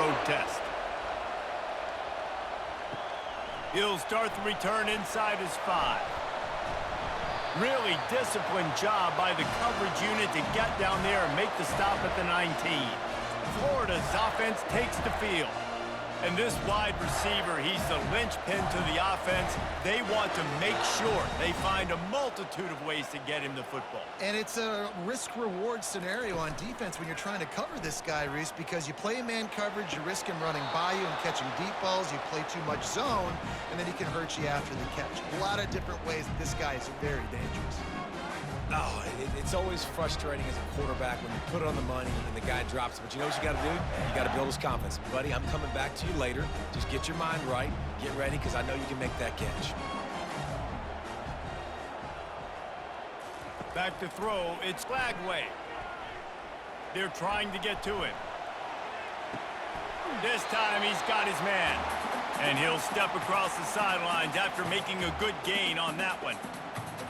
road test. He'll start the return inside his 5. Really disciplined job by the coverage unit to get down there and make the stop at the 19. Florida's offense takes the field. And this wide receiver, he's the linchpin to the offense. They want to make sure they find a multitude of ways to get him the football. And it's a risk-reward scenario on defense when you're trying to cover this guy, Reese, because you play man coverage, you risk him running by you and catching deep balls. You play too much zone, and then he can hurt you after the catch. A lot of different ways that this guy is very dangerous. Oh, it's always frustrating as a quarterback when you put it on the money and the guy drops it. But you know what you got to do? You got to build his confidence. Buddy, I'm coming back to you later. Just get your mind right. Get ready, because I know you can make that catch. Back to throw, it's Flagway. They're trying to get to him. This time he's got his man. And he'll step across the sidelines after making a good gain on that one.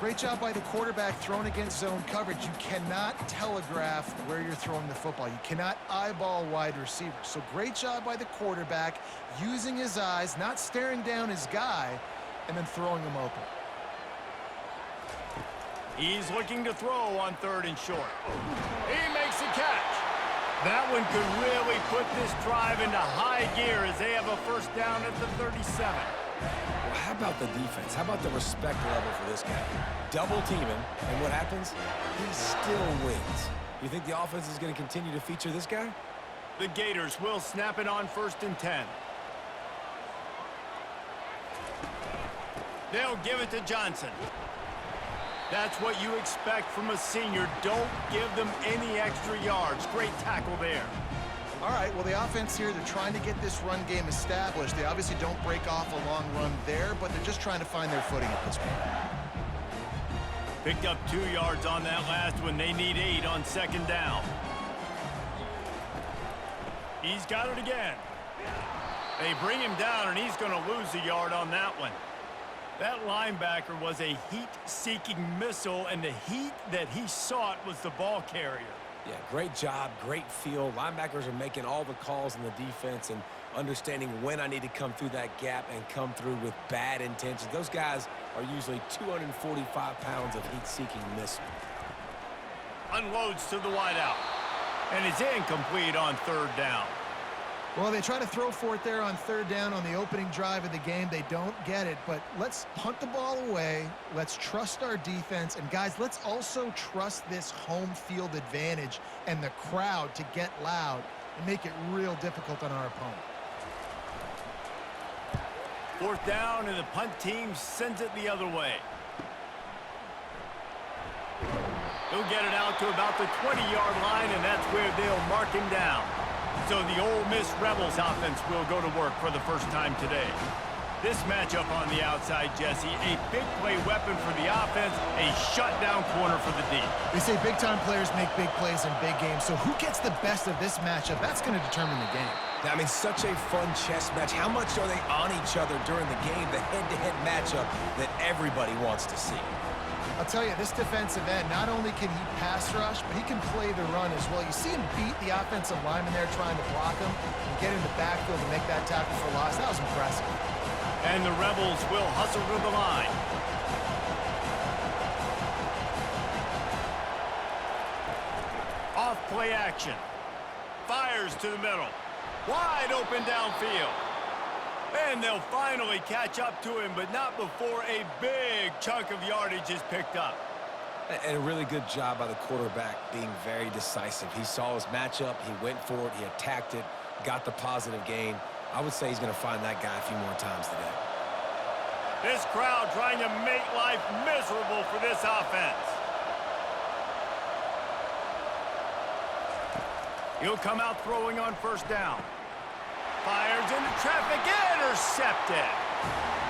Great job by the quarterback thrown against zone coverage. You cannot telegraph where you're throwing the football. You cannot eyeball wide receivers. So great job by the quarterback using his eyes, not staring down his guy, and then throwing him open. He's looking to throw on 3rd and short. He makes the catch. That one could really put this drive into high gear as they have a first down at the 37. Well, how about the defense? How about the respect level for this guy? Double team him, and what happens? He still wins. You think the offense is going to continue to feature this guy? The Gators will snap it on 1st and 10. They'll give it to Johnson. That's what you expect from a senior. Don't give them any extra yards. Great tackle there. All right, well, the offense here, they're trying to get this run game established. They obviously don't break off a long run there, but they're just trying to find their footing at this point. Picked up 2 yards on that last one. They need 8 on 2nd down. He's got it again. They bring him down, and he's going to lose a yard on that one. That linebacker was a heat-seeking missile, and the heat that he sought was the ball carrier. Yeah, great job, great feel. Linebackers are making all the calls in the defense and understanding when I need to come through that gap and come through with bad intentions. Those guys are usually 245 pounds of heat-seeking missile. Unloads to the wideout. And it's incomplete on 3rd down. Well, they try to throw for it there on 3rd down on the opening drive of the game. They don't get it, but let's punt the ball away. Let's trust our defense. And, guys, let's also trust this home field advantage and the crowd to get loud and make it real difficult on our opponent. 4th down, and the punt team sends it the other way. He'll get it out to about the 20-yard line, and that's where they'll mark him down. So the Ole Miss Rebels offense will go to work for the first time today. This matchup on the outside, Jesse, a big play weapon for the offense, a shutdown corner for the D. They say big-time players make big plays in big games, so who gets the best of this matchup? That's going to determine the game. I mean, such a fun chess match. How much are they on each other during the game, the head-to-head matchup that everybody wants to see? I'll tell you, this defensive end, not only can he pass rush, but he can play the run as well. You see him beat the offensive lineman there trying to block him and get in the backfield and make that tackle for loss. That was impressive. And the Rebels will hustle to the line. Off play action. Fires to the middle. Wide open downfield. And they'll finally catch up to him, but not before a big chunk of yardage is picked up. And a really good job by the quarterback being very decisive. He saw his matchup, he went for it, he attacked it, got the positive gain. I would say he's going to find that guy a few more times today. This crowd trying to make life miserable for this offense. He'll come out throwing on 1st down. Fires into traffic, intercepted.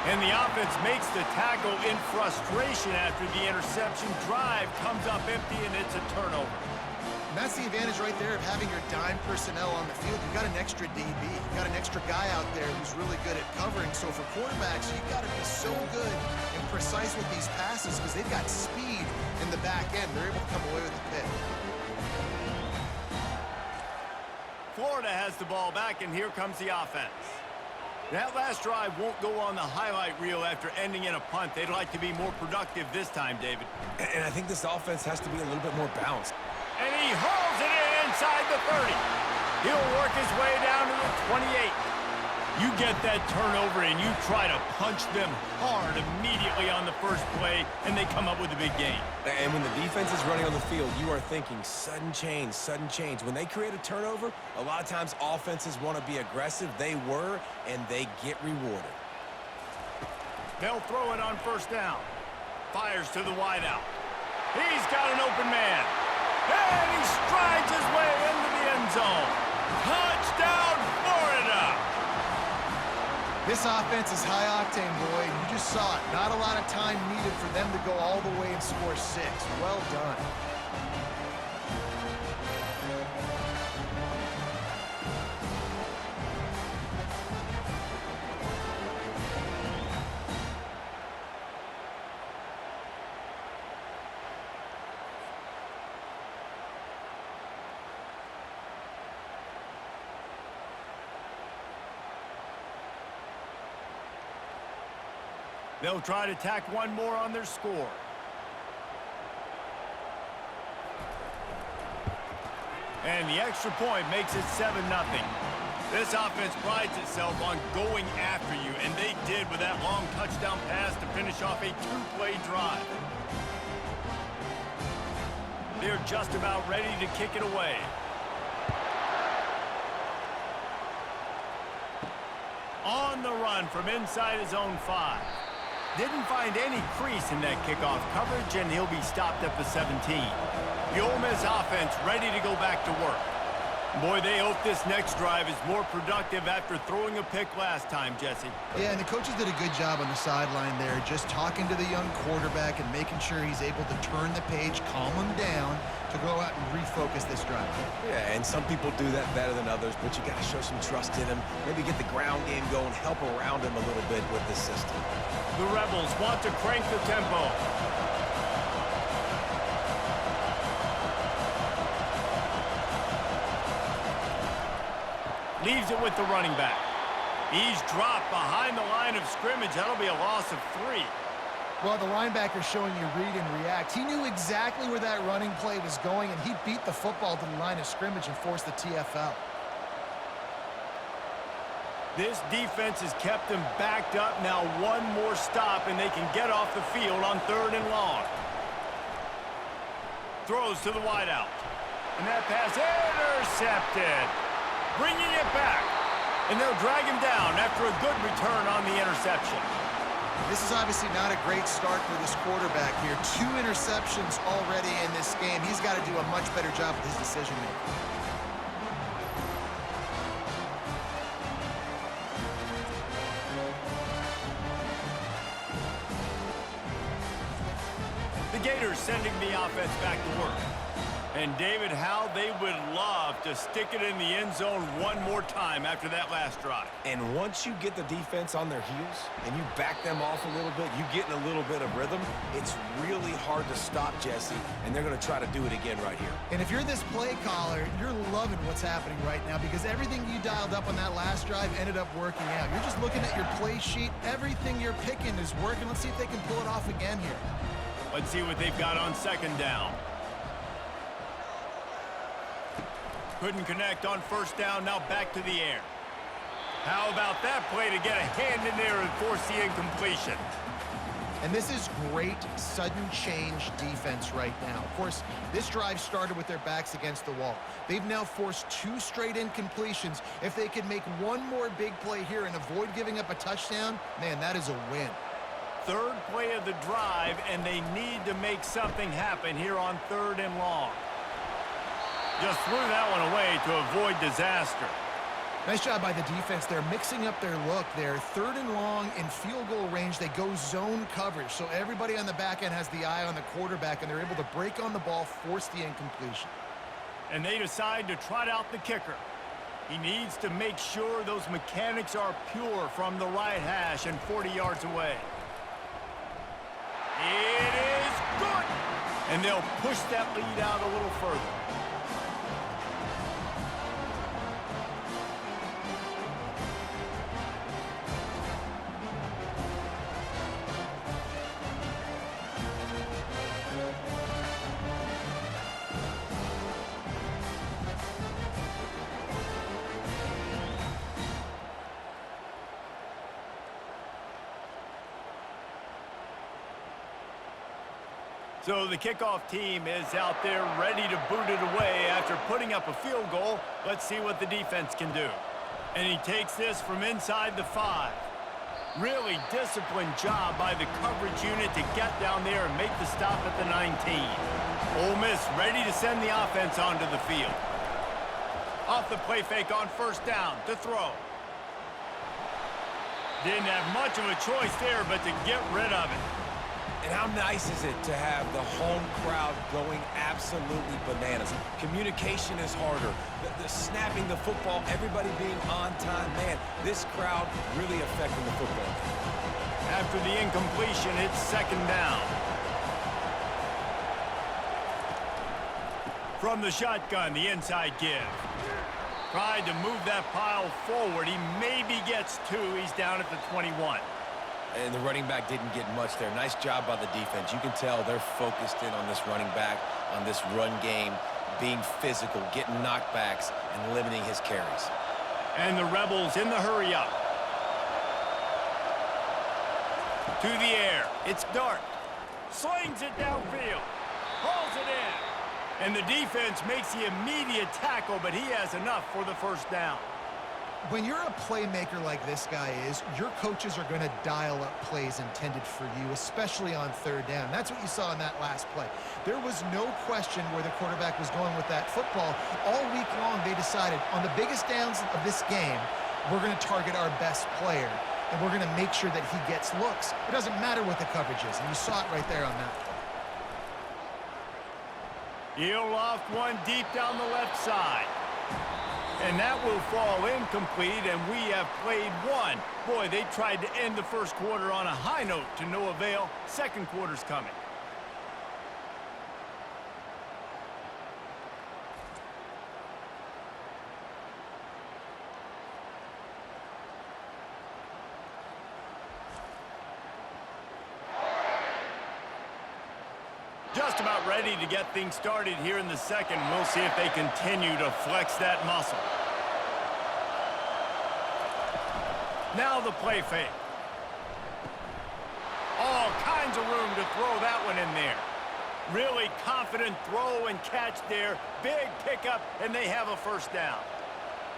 And the offense makes the tackle in frustration after the interception. Drive comes up empty, and it's a turnover. And that's the advantage right there of having your dime personnel on the field. You've got an extra DB. You've got an extra guy out there who's really good at covering. So for quarterbacks, you've got to be so good and precise with these passes because they've got speed in the back end. They're able to come away with the pick. Florida has the ball back, and here comes the offense. That last drive won't go on the highlight reel after ending in a punt. They'd like to be more productive this time, David. And I think this offense has to be a little bit more balanced. And he hauls it in inside the 30. He'll work his way down to the 28. You get that turnover and you try to punch them hard immediately on the first play, and they come up with a big gain. And when the defense is running on the field, you are thinking sudden change, sudden change. When they create a turnover, a lot of times offenses want to be aggressive. They were, and they get rewarded. They'll throw it on first down. Fires to the wideout. He's got an open man. And he strides his way into the end zone. Touchdown, Florida! This offense is high-octane, boy. You just saw it. Not a lot of time needed for them to go all the way and score 6. Well done. They'll try to tack one more on their score. And the extra point makes it 7-0. This offense prides itself on going after you, and they did with that long touchdown pass to finish off a 2-play drive. They're just about ready to kick it away. On the run from inside his own 5. Didn't find any crease in that kickoff coverage, and he'll be stopped at the 17. The Ole Miss offense ready to go back to work. Boy, they hope this next drive is more productive after throwing a pick last time, Jesse. Yeah, and the coaches did a good job on the sideline there, just talking to the young quarterback and making sure he's able to turn the page, calm him down, to go out and refocus this drive. Yeah, and some people do that better than others, but you got to show some trust in him. Maybe get the ground game going, help around him a little bit with this system. The Rebels want to crank the tempo. Leaves it with the running back. He's dropped behind the line of scrimmage. That'll be a loss of 3. Well, the linebacker's showing you read and react. He knew exactly where that running play was going, and he beat the football to the line of scrimmage and forced the TFL. This defense has kept them backed up. Now one more stop, and they can get off the field on 3rd and long. Throws to the wideout. And that pass intercepted. Bringing it back. And they'll drag him down after a good return on the interception. This is obviously not a great start for this quarterback here. 2 interceptions already in this game. He's got to do a much better job with his decision-making. The Gators sending the offense back to work. And, David, how they would love to stick it in the end zone one more time after that last drive. And once you get the defense on their heels and you back them off a little bit, you get in a little bit of rhythm, it's really hard to stop, Jesse, and they're going to try to do it again right here. And if you're this play caller, you're loving what's happening right now because everything you dialed up on that last drive ended up working out. You're just looking at your play sheet. Everything you're picking is working. Let's see if they can pull it off again here. Let's see what they've got on 2nd down. Couldn't connect on 1st down, now back to the air. How about that play to get a hand in there and force the incompletion? And this is great sudden change defense right now. Of course, this drive started with their backs against the wall. They've now forced 2 straight incompletions. If they can make one more big play here and avoid giving up a touchdown, man, that is a win. 3rd play of the drive, and they need to make something happen here on 3rd and long. Just threw that one away to avoid disaster. Nice job by the defense. They're mixing up their look there. 3rd and long in field goal range. They go zone coverage. So everybody on the back end has the eye on the quarterback, and they're able to break on the ball, force the incompletion. And they decide to trot out the kicker. He needs to make sure those mechanics are pure from the right hash and 40 yards away. It is good. And they'll push that lead out a little further. So the kickoff team is out there ready to boot it away after putting up a field goal. Let's see what the defense can do. And he takes this from inside the 5. Really disciplined job by the coverage unit to get down there and make the stop at the 19. Ole Miss ready to send the offense onto the field. Off the play fake on first down to throw. Didn't have much of a choice there but to get rid of it. And how nice is it to have the home crowd going absolutely bananas? Communication is harder. The snapping the football, everybody being on time. Man, this crowd really affecting the football. After the incompletion, it's second down. From the shotgun, the inside give. Tried to move that pile forward. He maybe gets 2. He's down at the 21. And the running back didn't get much there. Nice job by the defense. You can tell they're focused in on this running back, on this run game, being physical, getting knockbacks, and limiting his carries. And the Rebels in the hurry up. To the air. It's Dart. Slings it downfield. Hauls it in. And the defense makes the immediate tackle, but he has enough for the first down. When you're a playmaker like this guy is, your coaches are going to dial up plays intended for you, especially on third down. That's what you saw in that last play. There was no question where the quarterback was going with that football. All week long, they decided on the biggest downs of this game, we're going to target our best player, and we're going to make sure that he gets looks. It doesn't matter what the coverage is, and you saw it right there on that play. He'll loft one deep down the left side. And that will fall incomplete, and we have played one. Boy, they tried to end the first quarter on a high note to no avail. Second quarter's coming. Just about ready to get things started here in the second. We'll see if they continue to flex that muscle. Now the play fake. All kinds of room to throw that one in there. Really confident throw and catch there. Big pickup, and they have a first down.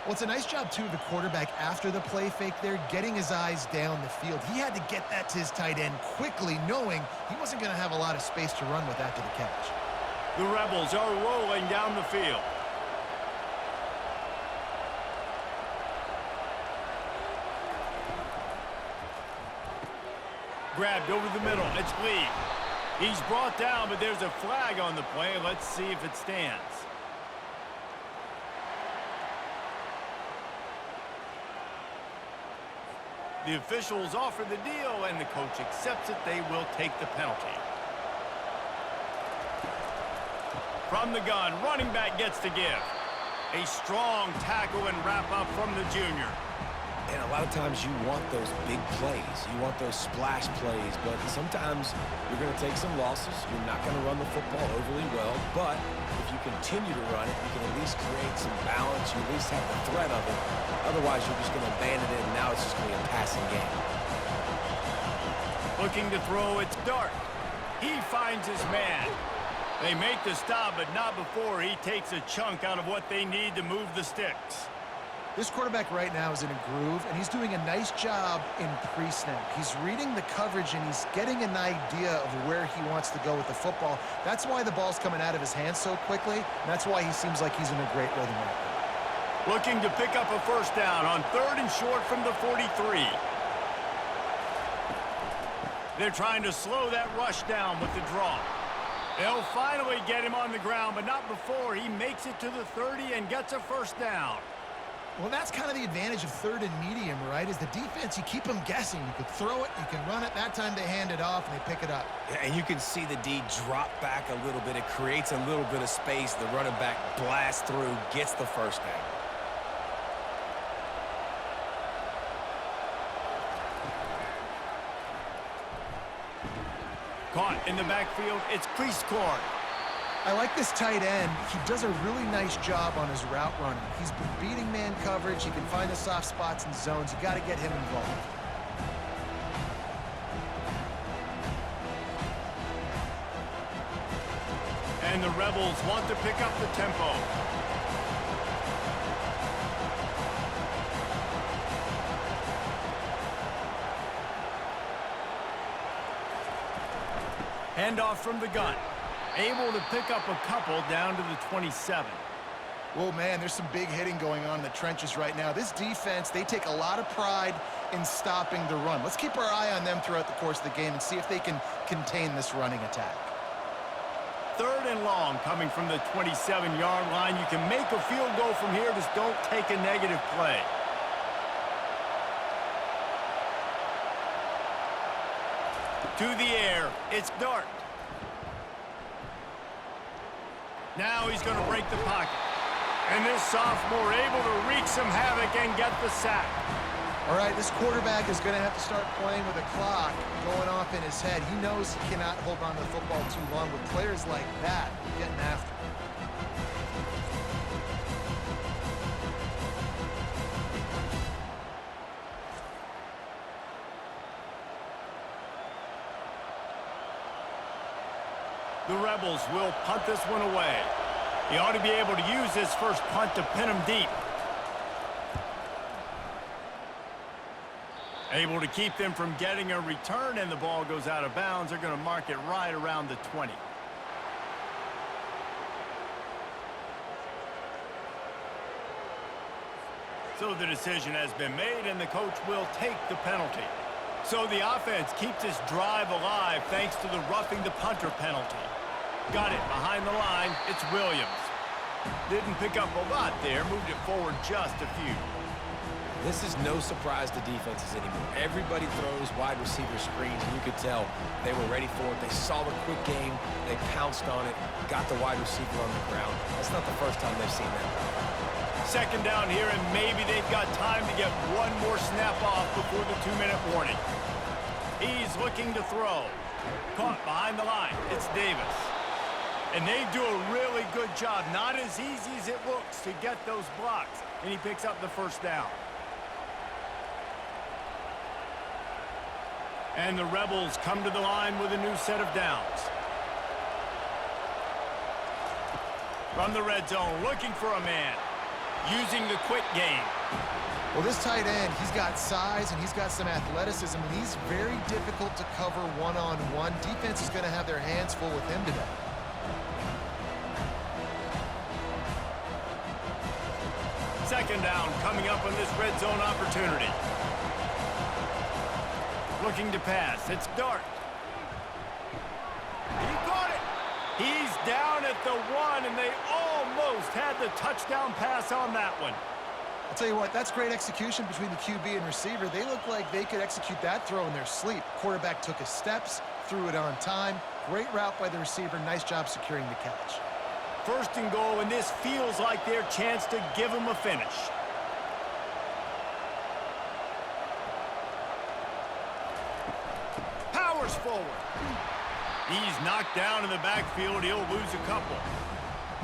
Well, it's a nice job, too, of the quarterback after the play fake there, getting his eyes down the field. He had to get that to his tight end quickly, knowing he wasn't going to have a lot of space to run with after the catch. The Rebels are rolling down the field. Grabbed over the middle. It's Lee. He's brought down, but there's a flag on the play. Let's see if it stands. The officials offer the deal, and the coach accepts it. They will take the penalty. From the gun, running back gets to give. A strong tackle and wrap up from the junior. And a lot of times you want those big plays. You want those splash plays, but sometimes you're going to take some losses. You're not going to run the football overly well, but if you continue to run it, you can at least create some balance. You at least have the threat of it. Otherwise, you're just going to abandon it, and now it's just going to be a passing game. Looking to throw, it's Dart. He finds his man. They make the stop, but not before he takes a chunk out of what they need to move the sticks. This quarterback right now is in a groove, and he's doing a nice job in pre-snap. He's reading the coverage, and he's getting an idea of where he wants to go with the football. That's why the ball's coming out of his hands so quickly, and that's why he seems like he's in a great rhythm right now. Looking to pick up a first down on 3rd and short from the 43. They're trying to slow that rush down with the draw. They'll finally get him on the ground, but not before he makes it to the 30 and gets a first down. Well, that's kind of the advantage of 3rd and medium, right? Is the defense, you keep them guessing. You can throw it, you can run it. That time they hand it off and they pick it up. Yeah, and you can see the D drop back a little bit. It creates a little bit of space. The running back blasts through, gets the first down. Caught in the backfield, it's Prieskorn. I like this tight end. He does a really nice job on his route running. He's been beating man coverage. He can find the soft spots and zones. You got to get him involved. And the Rebels want to pick up the tempo. Handoff from the gun. Able to pick up a couple down to the 27. Well, man, there's some big hitting going on in the trenches right now. This defense, they take a lot of pride in stopping the run. Let's keep our eye on them throughout the course of the game and see if they can contain this running attack. 3rd and long coming from the 27-yard line. You can make a field goal from here, just don't take a negative play. To the air, it's Dart. Now he's going to break the pocket. And this sophomore able to wreak some havoc and get the sack. All right, this quarterback is going to have to start playing with a clock going off in his head. He knows he cannot hold on to the football too long with players like that getting after him. The Rebels will punt this one away. He ought to be able to use this first punt to pin him deep. Able to keep them from getting a return, and the ball goes out of bounds. They're going to mark it right around the 20. So the decision has been made, and the coach will take the penalty. So the offense keeps this drive alive thanks to the roughing the punter penalty. Got it behind the line. It's Williams. Didn't pick up a lot there. Moved it forward just a few. This is no surprise to defenses anymore. Everybody throws wide receiver screens, and you could tell they were ready for it. They saw the quick game. They pounced on it, got the wide receiver on the ground. That's not the first time they've seen that. 2nd down here, and maybe they've got time to get one more snap off before the 2-minute warning. He's looking to throw. Caught behind the line. It's Davis. And they do a really good job. Not as easy as it looks to get those blocks. And he picks up the 1st down. And the Rebels come to the line with a new set of downs. From the red zone, looking for a man. Using the quick game. Well, this tight end, he's got size and he's got some athleticism, and he's very difficult to cover one-on-one. Defense is going to have their hands full with him today. Second down coming up on this red zone opportunity. Looking to pass. It's Dart. He caught it. He's down at the 1, and they almost had the touchdown pass on that one. I'll tell you what, that's great execution between the QB and receiver. They look like they could execute that throw in their sleep. Quarterback took his steps, threw it on time. Great route by the receiver. Nice job securing the catch. 1st and goal, and this feels like their chance to give them a finish. Powers forward. He's knocked down in the backfield. He'll lose a couple.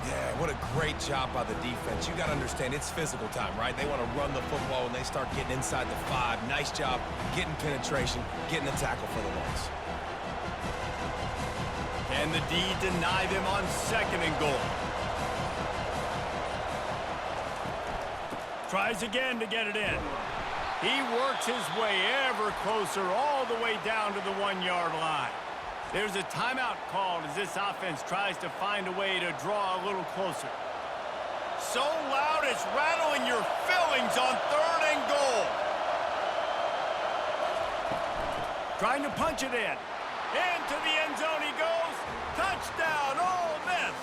Yeah, what a great job by the defense. You got to understand, it's physical time, right? They want to run the football when they start getting inside the 5. Nice job getting penetration, getting the tackle for the loss. Can the D deny them on 2nd and goal? Tries again to get it in. He works his way ever closer all the way down to the 1-yard line. There's a timeout called as this offense tries to find a way to draw a little closer. So loud it's rattling your fillings on 3rd and goal. Trying to punch it in. Into the end zone he goes. Touchdown, Ole Miss.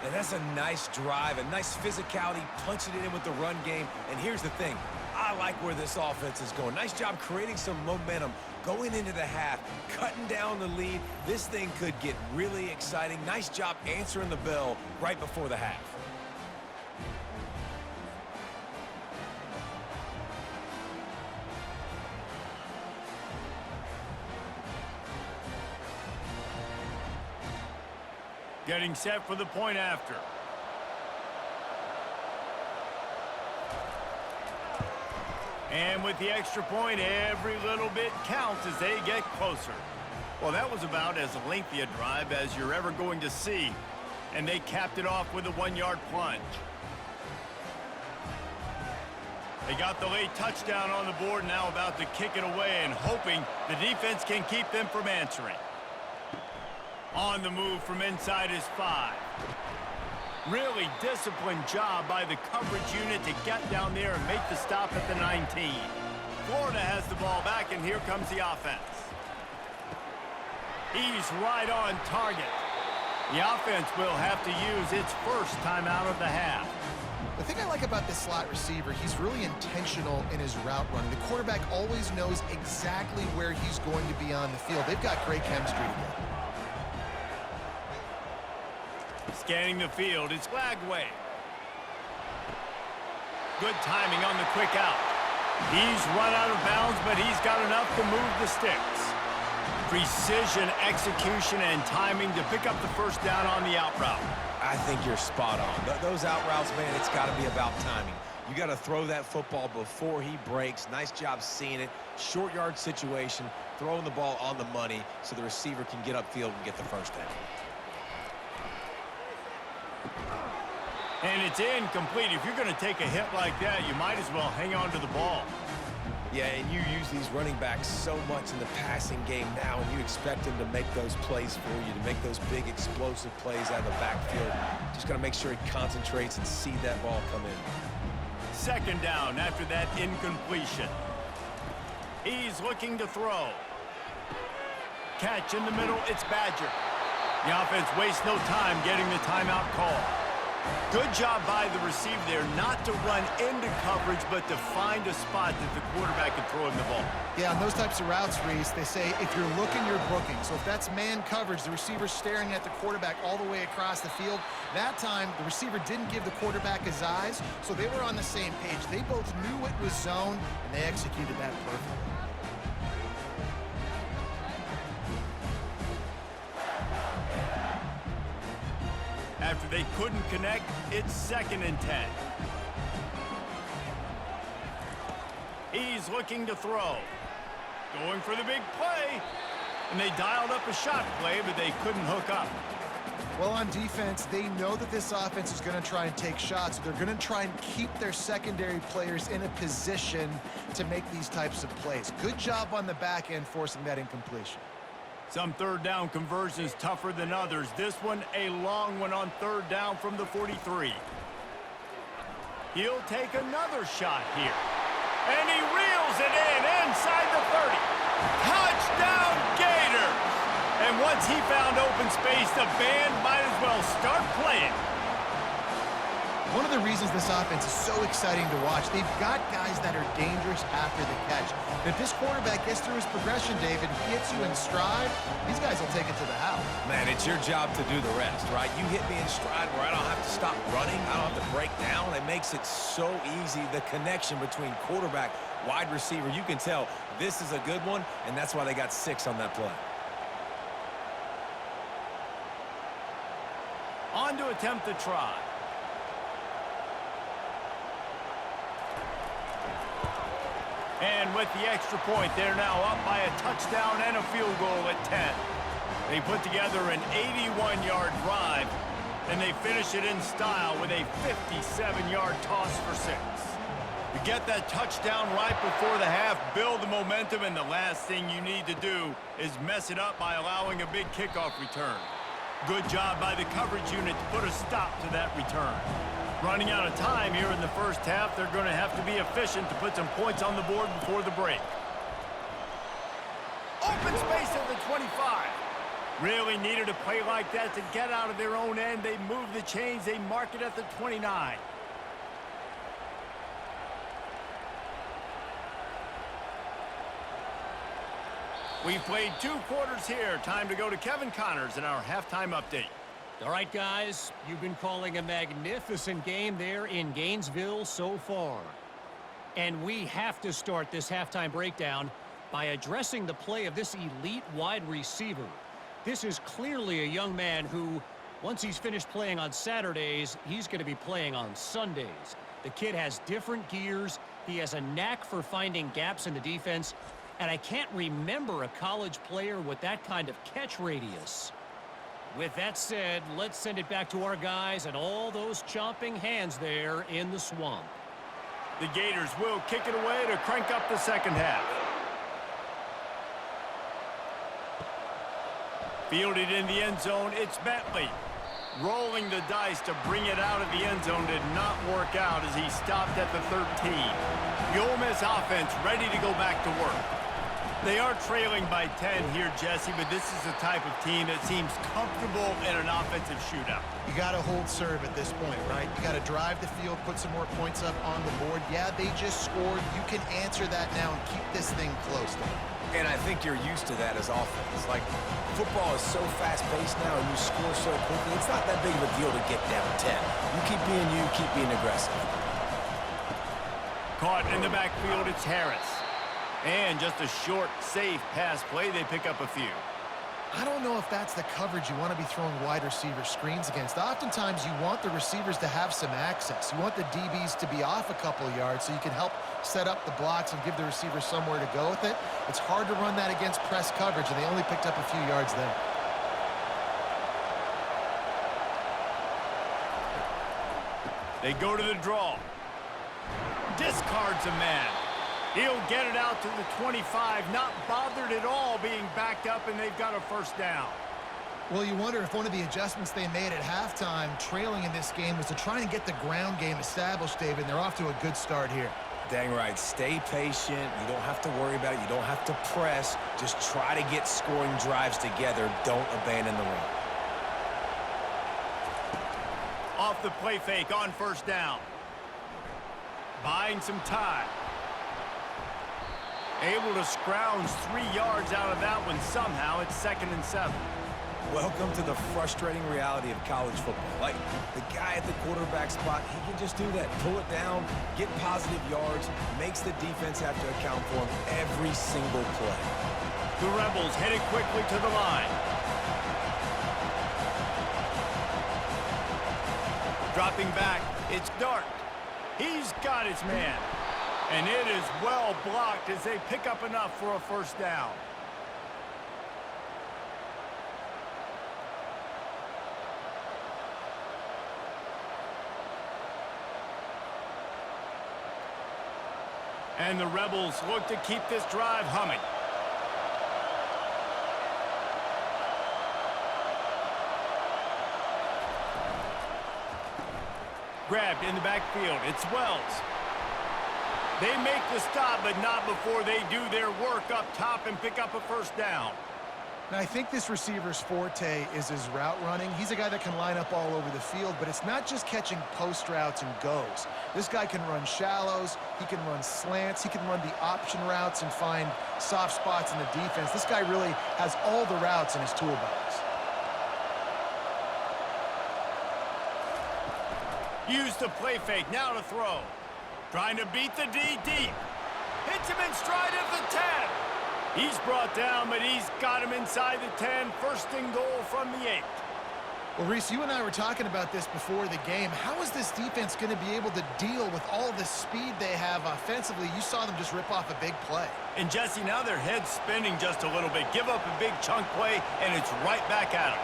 And that's a nice drive, a nice physicality, punching it in with the run game. And here's the thing. I like where this offense is going. Nice job creating some momentum, going into the half, cutting down the lead. This thing could get really exciting. Nice job answering the bell right before the half. Getting set for the point after. And with the extra point, every little bit counts as they get closer. Well, that was about as lengthy a drive as you're ever going to see. And they capped it off with a 1-yard plunge. They got the late touchdown on the board, now about to kick it away and hoping the defense can keep them from answering. On the move from inside his 5. Really disciplined job by the coverage unit to get down there and make the stop at the 19. Florida has the ball back, and here comes the offense. He's right on target. The offense will have to use its first timeout of the half. The thing I like about this slot receiver, he's really intentional in his route running. The quarterback always knows exactly where he's going to be on the field. They've got great chemistry together. Scanning the field, it's Flagway. Good timing on the quick out. He's run out of bounds, but he's got enough to move the sticks. Precision, execution, and timing to pick up the first down on the out route. I think you're spot on. Those out routes, man, it's got to be about timing. You got to throw that football before he breaks. Nice job seeing it. Short yard situation, throwing the ball on the money so the receiver can get upfield and get the first down. And it's incomplete. If you're going to take a hit like that, you might as well hang on to the ball. Yeah, and you use these running backs so much in the passing game now, and you expect them to make those plays for you, to make those big explosive plays out of the backfield. Just got to make sure he concentrates and see that ball come in. Second down after that incompletion. He's looking to throw. Catch in the middle, it's Badger. The offense wastes no time getting the timeout call. Good job by the receiver there not to run into coverage, but to find a spot that the quarterback can throw him the ball. Yeah, on those types of routes, Reese, they say if you're looking, you're booking. So if that's man coverage, the receiver's staring at the quarterback all the way across the field. That time, the receiver didn't give the quarterback his eyes, so they were on the same page. They both knew it was zone, and they executed that perfectly. After they couldn't connect, it's 2nd and 10. He's looking to throw. Going for the big play. And they dialed up a shot play, but they couldn't hook up. Well, on defense, they know that this offense is going to try and take shots. They're going to try and keep their secondary players in a position to make these types of plays. Good job on the back end forcing that incompletion. Some third down conversions tougher than others. This one, a long one on third down from the 43. He'll take another shot here. And he reels it in inside the 30. Touchdown Gators! And once he found open space, the band might as well start playing. One of the reasons this offense is so exciting to watch, they've got guys that are dangerous after the catch. And if this quarterback gets through his progression, David, gets you in stride, these guys will take it to the house. Man, it's your job to do the rest, right? You hit me in stride where I don't have to stop running. I don't have to break down. It makes it so easy, the connection between quarterback, wide receiver. You can tell this is a good one, and that's why they got 6 on that play. On to attempt the try. And with the extra point, they're now up by a touchdown and a field goal at 10. They put together an 81-yard drive, and they finish it in style with a 57-yard toss for 6. You get that touchdown right before the half, build the momentum, and the last thing you need to do is mess it up by allowing a big kickoff return. Good job by the coverage unit to put a stop to that return. Running out of time here in the first half, they're going to have to be efficient to put some points on the board before the break. Open space at the 25. Really needed a play like that to get out of their own end. They move the chains. They mark it at the 29. We've played 2 quarters here. Time to go to Kevin Connors in our halftime update. All right, guys, you've been calling a magnificent game there in Gainesville so far. And we have to start this halftime breakdown by addressing the play of this elite wide receiver. This is clearly a young man who, once he's finished playing on Saturdays, he's going to be playing on Sundays. The kid has different gears. He has a knack for finding gaps in the defense. And I can't remember a college player with that kind of catch radius. With that said, let's send it back to our guys and all those chomping hands there in the swamp. The Gators will kick it away to crank up the second half. Fielded in the end zone, it's Bentley. Rolling the dice to bring it out of the end zone did not work out as he stopped at the 13. The Ole Miss offense ready to go back to work. They are trailing by 10 here, Jesse, but this is the type of team that seems comfortable in an offensive shootout. You got to hold serve at this point, right? You got to drive the field, put some more points up on the board. Yeah, they just scored. You can answer that now and keep this thing close. And I think you're used to that as offense. Like, football is so fast-paced now and you score so quickly, it's not that big of a deal to get down 10. You keep being aggressive. Caught in the backfield, it's Harris. And just a short, safe pass play, they pick up a few. I don't know if that's the coverage you want to be throwing wide receiver screens against. Oftentimes, you want the receivers to have some access. You want the DBs to be off a couple yards so you can help set up the blocks and give the receiver somewhere to go with it. It's hard to run that against press coverage, and they only picked up a few yards there. They go to the draw. Discards a man. He'll get it out to the 25, not bothered at all being backed up, and they've got a first down. Well, you wonder if one of the adjustments they made at halftime, trailing in this game, was to try and get the ground game established, David, and they're off to a good start here. Dang right. Stay patient. You don't have to worry about it. You don't have to press. Just try to get scoring drives together. Don't abandon the run. Off the play fake on first down. Buying some time. Able to scrounge 3 yards out of that one somehow. It's 2nd and 7. Welcome to the frustrating reality of college football. Like, the guy at the quarterback spot, he can just do that. Pull it down, get positive yards, makes the defense have to account for him every single play. The Rebels headed quickly to the line. Dropping back, it's Dart. He's got his man. And it is well blocked as they pick up enough for a first down. And the Rebels look to keep this drive humming. Grabbed in the backfield. It's Wells. They make the stop, but not before they do their work up top and pick up a first down. Now, I think this receiver's forte is his route running. He's a guy that can line up all over the field, but it's not just catching post routes and goes. This guy can run shallows, he can run slants, he can run the option routes and find soft spots in the defense. This guy really has all the routes in his toolbox. Use the play fake, now to throw. Trying to beat the D deep. Hits him in stride at the 10. He's brought down, but he's got him inside the 10. First and goal from the 8. Well, Reese, you and I were talking about this before the game. How is this defense going to be able to deal with all the speed they have offensively? You saw them just rip off a big play. And, Jesse, now their head's spinning just a little bit. Give up a big chunk play, and it's right back at them.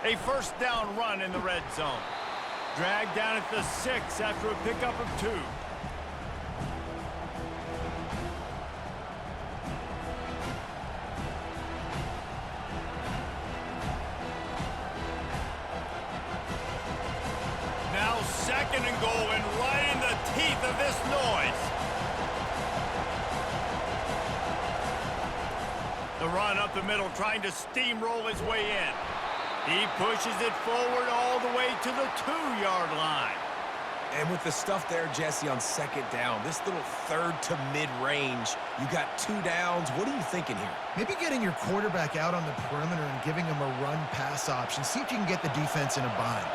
A first down run in the red zone. Dragged down at the 6 after a pickup of 2. Now 2nd and goal, and right in the teeth of this noise. The run up the middle, trying to steamroll his way in. He pushes it forward all the way to the 2-yard line. And with the stuff there, Jesse, on 2nd down, this little third to mid-range, you got 2 downs. What are you thinking here? Maybe getting your quarterback out on the perimeter and giving him a run-pass option. See if you can get the defense in a bind.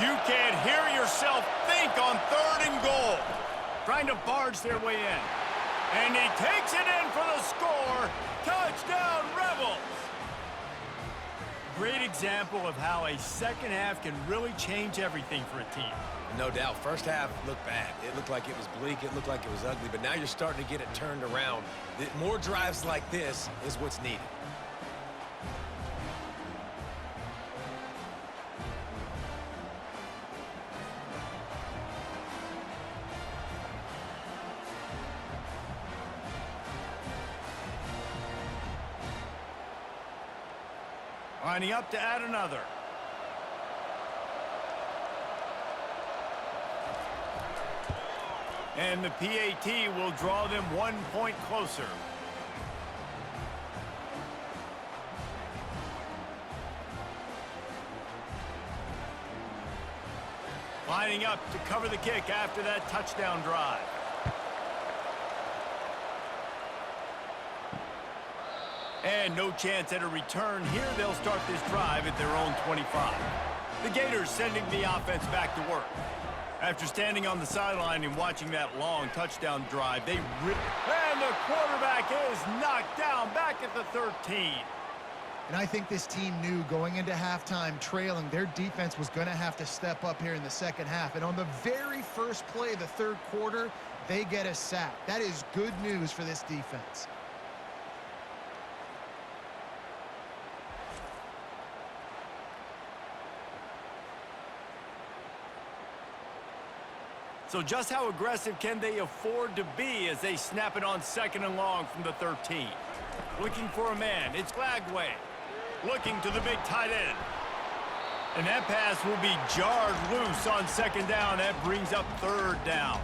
You can't hear yourself think on 3rd and goal. Trying to barge their way in. And he takes it in for the score. Touchdown, Rebels. great example of how a second half can really change everything for a team. No doubt. First half looked bad. It looked like it was bleak. It looked like it was ugly. But now you're starting to get it turned around. More drives like this is what's needed. Lining up to add another. And the PAT will draw them 1 point closer. Lining up to cover the kick after that touchdown drive. And no chance at a return here. They'll start this drive at their own 25. The Gators sending the offense back to work. After standing on the sideline and watching that long touchdown drive, and the quarterback is knocked down back at the 13. And I think this team knew going into halftime trailing, their defense was going to have to step up here in the second half. And on the very first play of the third quarter, they get a sack. That is good news for this defense. So just how aggressive can they afford to be as they snap it on second and long from the 13? Looking for a man. It's Lagway. Looking to the big tight end. And that pass will be jarred loose on second down. That brings up third down.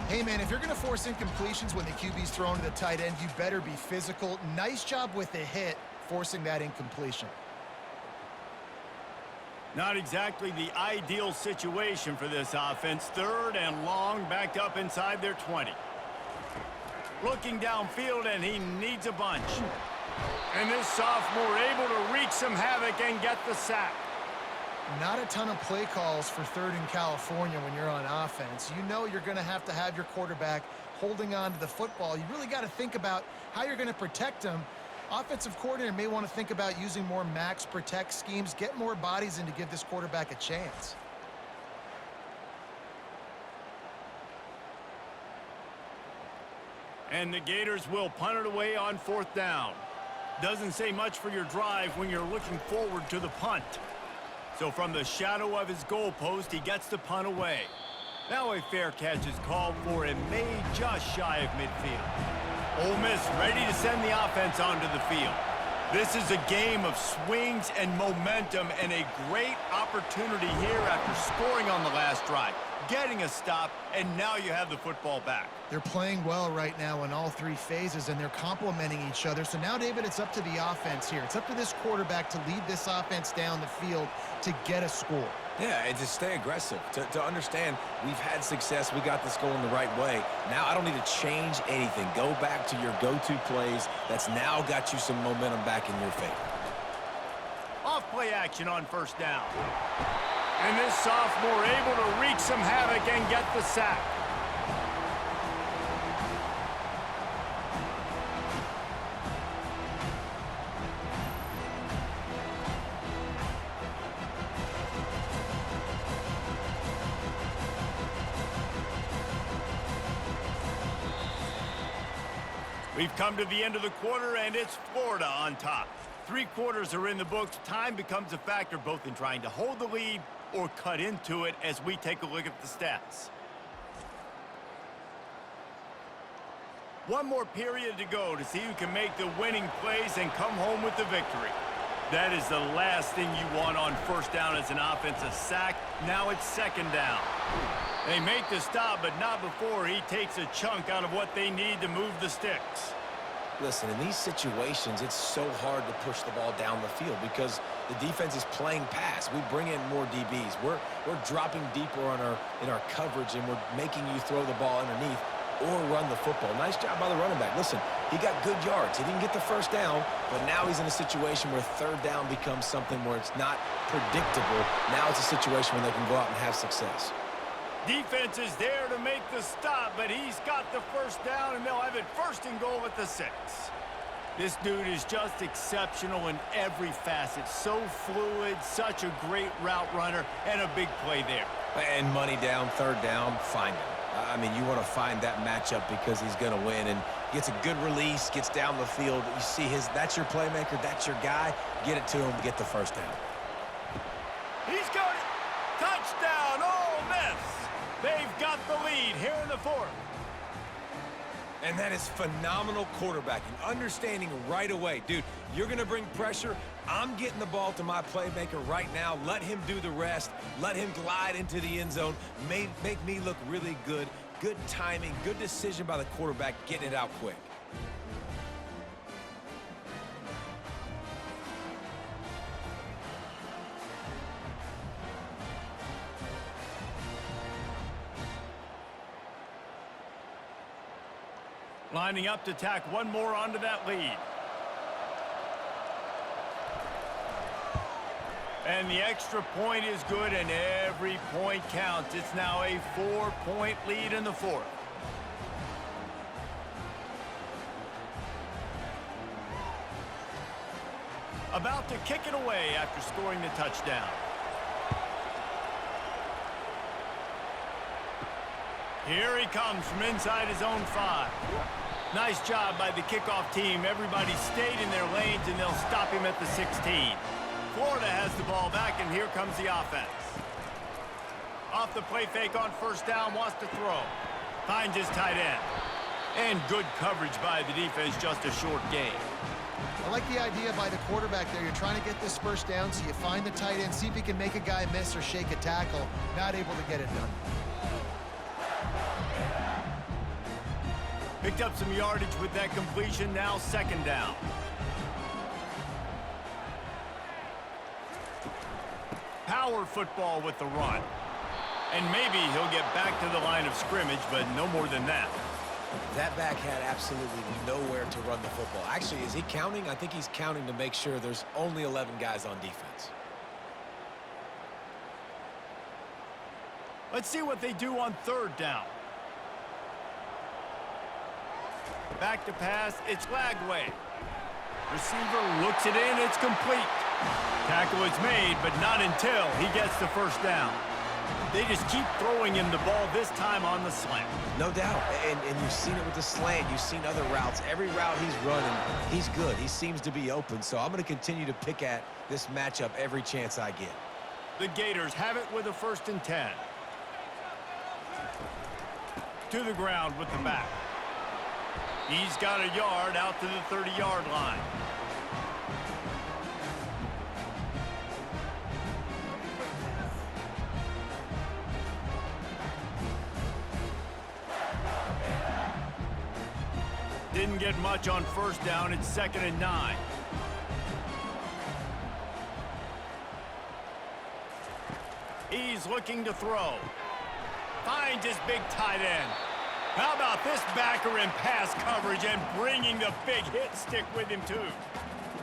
Hey, man, if you're going to force incompletions when the QB's thrown to the tight end, you better be physical. Nice job with the hit, forcing that incompletion. Not exactly the ideal situation for this offense. Third and long, backed up inside their 20. Looking downfield, and he needs a bunch. And this sophomore able to wreak some havoc and get the sack. Not a ton of play calls for third in California when you're on offense. You know you're going to have your quarterback holding on to the football. You really got to think about how you're going to protect him. Offensive coordinator may want to think about using more max protect schemes, get more bodies in to give this quarterback a chance. And the Gators will punt it away on fourth down. Doesn't say much for your drive when you're looking forward to the punt. So from the shadow of his goalpost, he gets the punt away. Now a fair catch is called for and made just shy of midfield. Ole Miss ready to send the offense onto the field. This is a game of swings and momentum and a great opportunity here after scoring on the last drive, getting a stop, and now you have the football back. They're playing well right now in all three phases, and they're complementing each other. So now, David, it's up to the offense here. It's up to this quarterback to lead this offense down the field to get a score. Yeah, and to stay aggressive, to understand we've had success, we got this going the right way. Now I don't need to change anything. Go back to your go-to plays. That's now got you some momentum back in your favor. Off play action on first down. And this sophomore able to wreak some havoc and get the sack. We've come to the end of the quarter, and it's Florida on top. 3 quarters are in the books. Time becomes a factor both in trying to hold the lead or cut into it as we take a look at the stats. One more period to go to see who can make the winning plays and come home with the victory. That is the last thing you want on first down as an offensive sack. Now it's second down. They make the stop, but not before he takes a chunk out of what they need to move the sticks. Listen, in these situations, it's so hard to push the ball down the field because the defense is playing pass. We bring in more DBs. We're dropping deeper in our coverage, and we're making you throw the ball underneath or run the football. Nice job by the running back. Listen, he got good yards. He didn't get the first down, but now he's in a situation where third down becomes something where it's not predictable. Now it's a situation where they can go out and have success. Defense is there to make the stop, but he's got the first down, and they'll have it first and goal at the 6. This dude is just exceptional in every facet. So fluid, such a great route runner, and a big play there. And money down, third down, find him. I mean, you want to find that matchup because he's going to win, and gets a good release, gets down the field. You see that's your playmaker, that's your guy. Get it to him, get the first down. He's got it. Touchdown, Ole Miss. They've got the lead here in the fourth. And that is phenomenal quarterbacking, understanding right away. Dude, you're going to bring pressure. I'm getting the ball to my playmaker right now. Let him do the rest. Let him glide into the end zone. Make me look really good. Good timing, good decision by the quarterback, getting it out quick. Lining up to tack one more onto that lead. And the extra point is good, and every point counts. It's now a 4-point lead in the fourth. About to kick it away after scoring the touchdown. Here he comes from inside his own 5. Nice job by the kickoff team. Everybody stayed in their lanes, and they'll stop him at the 16. Florida has the ball back, and here comes the offense. Off the play fake on first down, wants to throw. Finds his tight end. And good coverage by the defense, just a short gain. I like the idea by the quarterback there. You're trying to get this first down, so you find the tight end, see if he can make a guy miss or shake a tackle. Not able to get it done. Picked up some yardage with that completion, now second down. Power football with the run. And maybe he'll get back to the line of scrimmage, but no more than that. That back had absolutely nowhere to run the football. Actually, is he counting? I think he's counting to make sure there's only 11 guys on defense. Let's see what they do on third down. Back to pass, it's Lagway. Receiver looks it in, it's complete. Tackle is made, but not until he gets the first down. They just keep throwing him the ball, this time on the slant. No doubt, and you've seen it with the slant. You've seen other routes. Every route he's running, he's good. He seems to be open, so I'm going to continue to pick at this matchup every chance I get. The Gators have it with a 1st and 10. To the ground with the back. He's got a yard out to the 30-yard line. Didn't get much on first down. It's 2nd and 9. He's looking to throw. Finds his big tight end. How about this backer in pass coverage and bringing the big hit stick with him, too?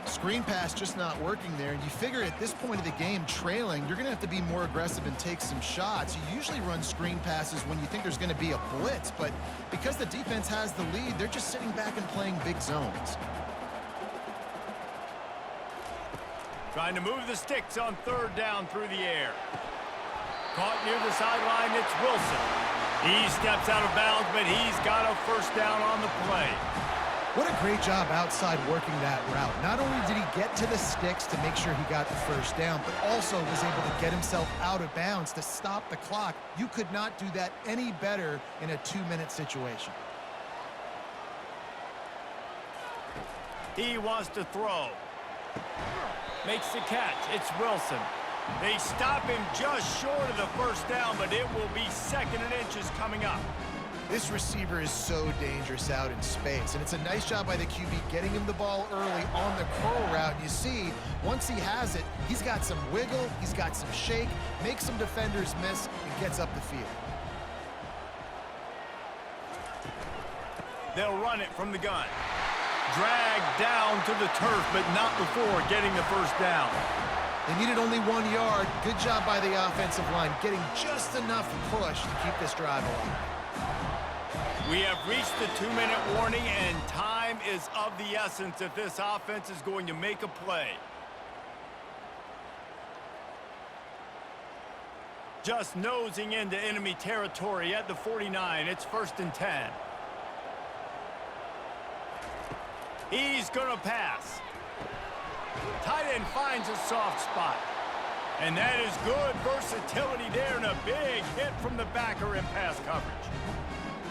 Screen pass just not working there. And you figure at this point of the game, trailing, you're going to have to be more aggressive and take some shots. You usually run screen passes when you think there's going to be a blitz. But because the defense has the lead, they're just sitting back and playing big zones. Trying to move the sticks on third down through the air. Caught near the sideline, it's Wilson. He steps out of bounds, but he's got a first down on the play. What a great job outside working that route. Not only did he get to the sticks to make sure he got the first down, but also was able to get himself out of bounds to stop the clock. You could not do that any better in a 2-minute situation. He wants to throw. Makes the catch. It's Wilson. They stop him just short of the first down, but it will be 2nd and inches coming up. This receiver is so dangerous out in space, and it's a nice job by the QB getting him the ball early on the curl route. You see, once he has it, he's got some wiggle, he's got some shake, makes some defenders miss, and gets up the field. They'll run it from the gun. Dragged down to the turf, but not before getting the first down. They needed only 1 yard. Good job by the offensive line, getting just enough push to keep this drive alive. We have reached the 2-minute warning, and time is of the essence if this offense is going to make a play. Just nosing into enemy territory at the 49. It's 1st and 10. He's going to pass. Tight end finds a soft spot. And that is good versatility there, and a big hit from the backer in pass coverage.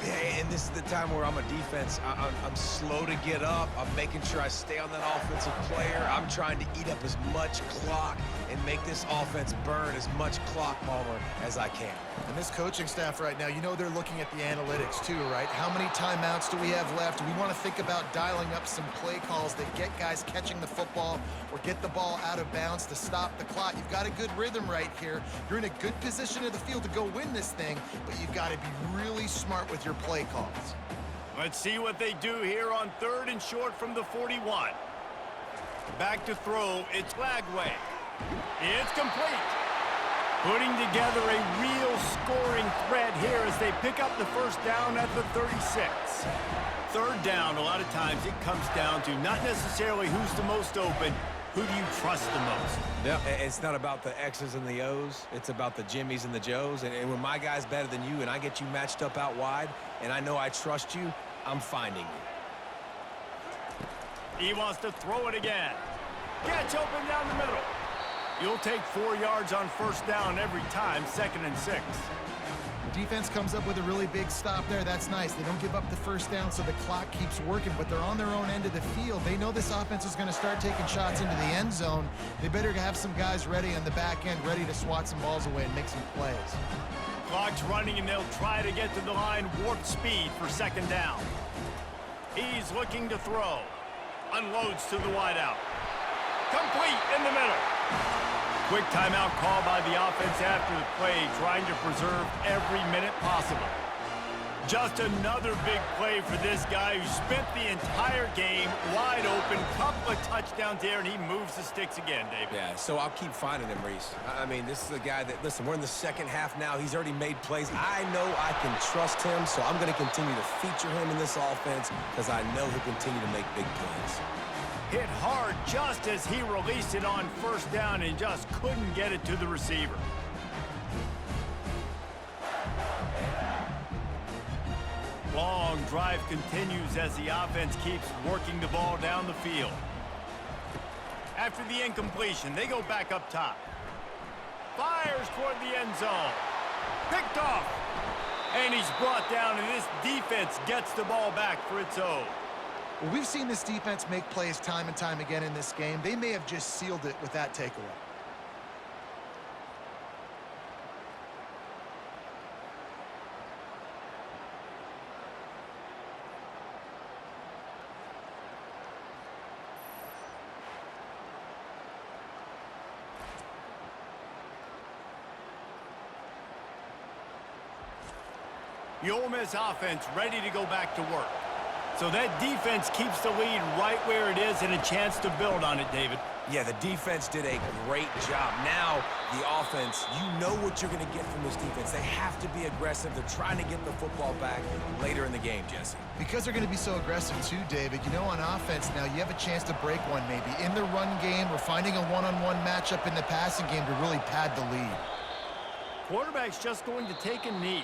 Yeah, and this is the time where I'm a defense. I'm slow to get up. I'm making sure I stay on that offensive player. I'm trying to eat up as much clock and make this offense burn as much clock, Palmer, as I can. And this coaching staff right now, you know they're looking at the analytics too, right? How many timeouts do we have left? We want to think about dialing up some play calls that get guys catching the football or get the ball out of bounds to stop the clock. You've got a good rhythm right here. You're in a good position of the field to go win this thing, but you've got to be really smart with your play calls. Let's see what they do here on 3rd and short from the 41. Back to throw, it's Lagway. It's complete. Putting together a real scoring threat here as they pick up the 1st down at the 36. 3rd down, a lot of times it comes down to not necessarily who's the most open, who do you trust the most? Yeah, it's not about the X's and the O's. It's about the Jimmys and the Joes. And when my guy's better than you and I get you matched up out wide and I know I trust you, I'm finding you. He wants to throw it again. Gets open down the middle. You'll take 4 yards on 1st down every time, 2nd and 6. Defense comes up with a really big stop there. That's nice. They don't give up the 1st down, so the clock keeps working, but they're on their own end of the field. They know this offense is going to start taking shots into the end zone. They better have some guys ready on the back end, ready to swat some balls away and make some plays. Clock's running, and they'll try to get to the line warp speed for 2nd down. He's looking to throw. Unloads to the wideout. Complete in the middle. Quick timeout call by the offense after the play, trying to preserve every minute possible. Just another big play for this guy who spent the entire game wide open, couple of touchdowns there, and he moves the sticks again, David. Yeah, so I'll keep finding him, Reese. I mean, this is a guy that, listen, we're in the 2nd half now. He's already made plays. I know I can trust him, so I'm going to continue to feature him in this offense because I know he'll continue to make big plays. Hit hard just as he released it on 1st down and just couldn't get it to the receiver. Long drive continues as the offense keeps working the ball down the field. After the incompletion, they go back up top. Fires toward the end zone. Picked off. And he's brought down, and this defense gets the ball back for its own. Well, we've seen this defense make plays time and time again in this game. They may have just sealed it with that takeaway. The Ole Miss offense ready to go back to work. So that defense keeps the lead right where it is and a chance to build on it, David. Yeah, the defense did a great job. Now, the offense, you know what you're going to get from this defense. They have to be aggressive. They're trying to get the football back later in the game, Jesse. Because they're going to be so aggressive too, David, you know, on offense now you have a chance to break one maybe. In the run game or finding a one-on-one matchup in the passing game to really pad the lead. Quarterback's just going to take a knee.